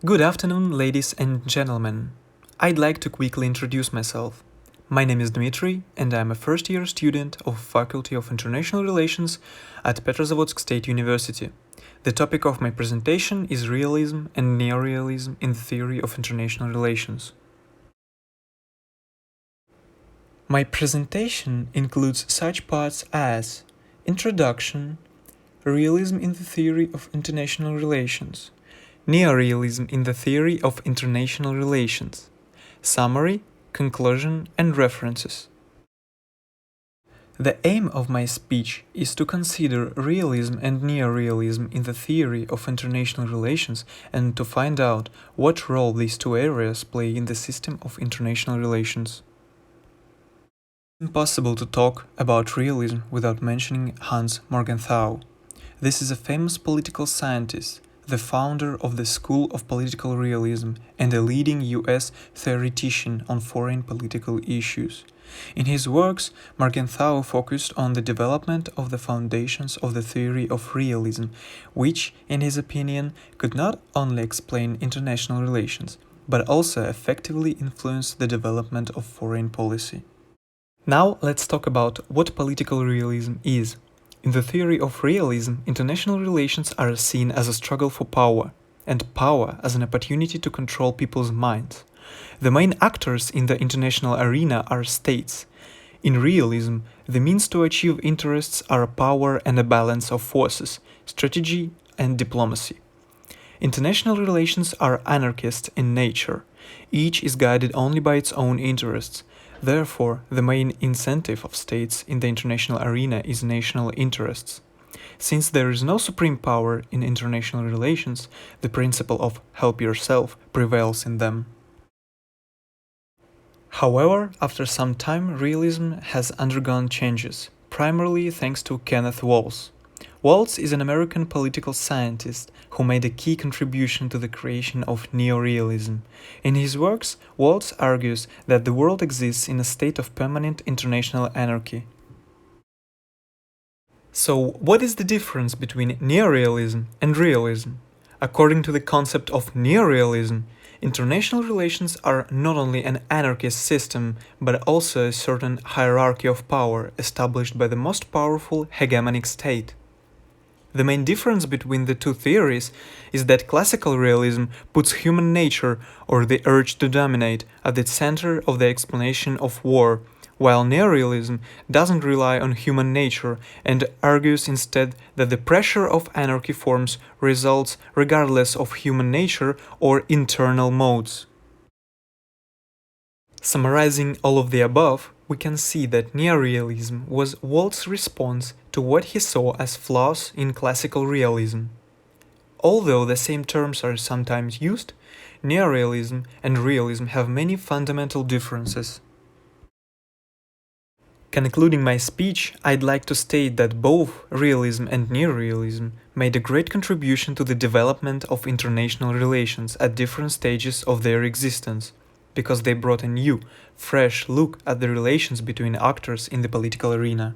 Good afternoon, ladies and gentlemen. I'd like to quickly introduce myself. My name is Dmitry, and I'm a first-year student of Faculty of International Relations at Petrozavodsk State University. The topic of my presentation is Realism and Neorealism in the Theory of International Relations. My presentation includes such parts as Introduction, Realism in the Theory of International Relations, Neorealism in the Theory of International Relations, Summary, Conclusion, and References. The aim of my speech is to consider realism and neorealism in the theory of international relations and to find out what role these two areas play in the system of international relations. It's impossible to talk about realism without mentioning Hans Morgenthau. This is a famous political scientist, the founder of the School of Political Realism and a leading US theoretician on foreign political issues. In his works, Morgenthau focused on the development of the foundations of the theory of realism, which, in his opinion, could not only explain international relations, but also effectively influence the development of foreign policy. Now let's talk about what political realism is. In the theory of realism, international relations are seen as a struggle for power, and power as an opportunity to control people's minds. The main actors in the international arena are states. In realism, the means to achieve interests are power and a balance of forces, strategy and diplomacy. International relations are anarchist in nature. Each is guided only by its own interests. Therefore, the main incentive of states in the international arena is national interests. Since there is no supreme power in international relations, the principle of help yourself prevails in them. However, after some time, realism has undergone changes, primarily thanks to Kenneth Waltz. Waltz is an American political scientist who made a key contribution to the creation of neorealism. In his works, Waltz argues that the world exists in a state of permanent international anarchy. So, what is the difference between neorealism and realism? According to the concept of neorealism, international relations are not only an anarchist system, but also a certain hierarchy of power established by the most powerful hegemonic state. The main difference between the two theories is that classical realism puts human nature, or the urge to dominate, at the center of the explanation of war, while neorealism doesn't rely on human nature and argues instead that the pressure of anarchy forms results regardless of human nature or internal modes. Summarizing all of the above, we can see that neorealism was Waltz's response to what he saw as flaws in classical realism. Although the same terms are sometimes used, neorealism and realism have many fundamental differences. Concluding my speech, I'd like to state that both realism and neorealism made a great contribution to the development of international relations at different stages of their existence, because they brought a new, fresh look at the relations between actors in the political arena.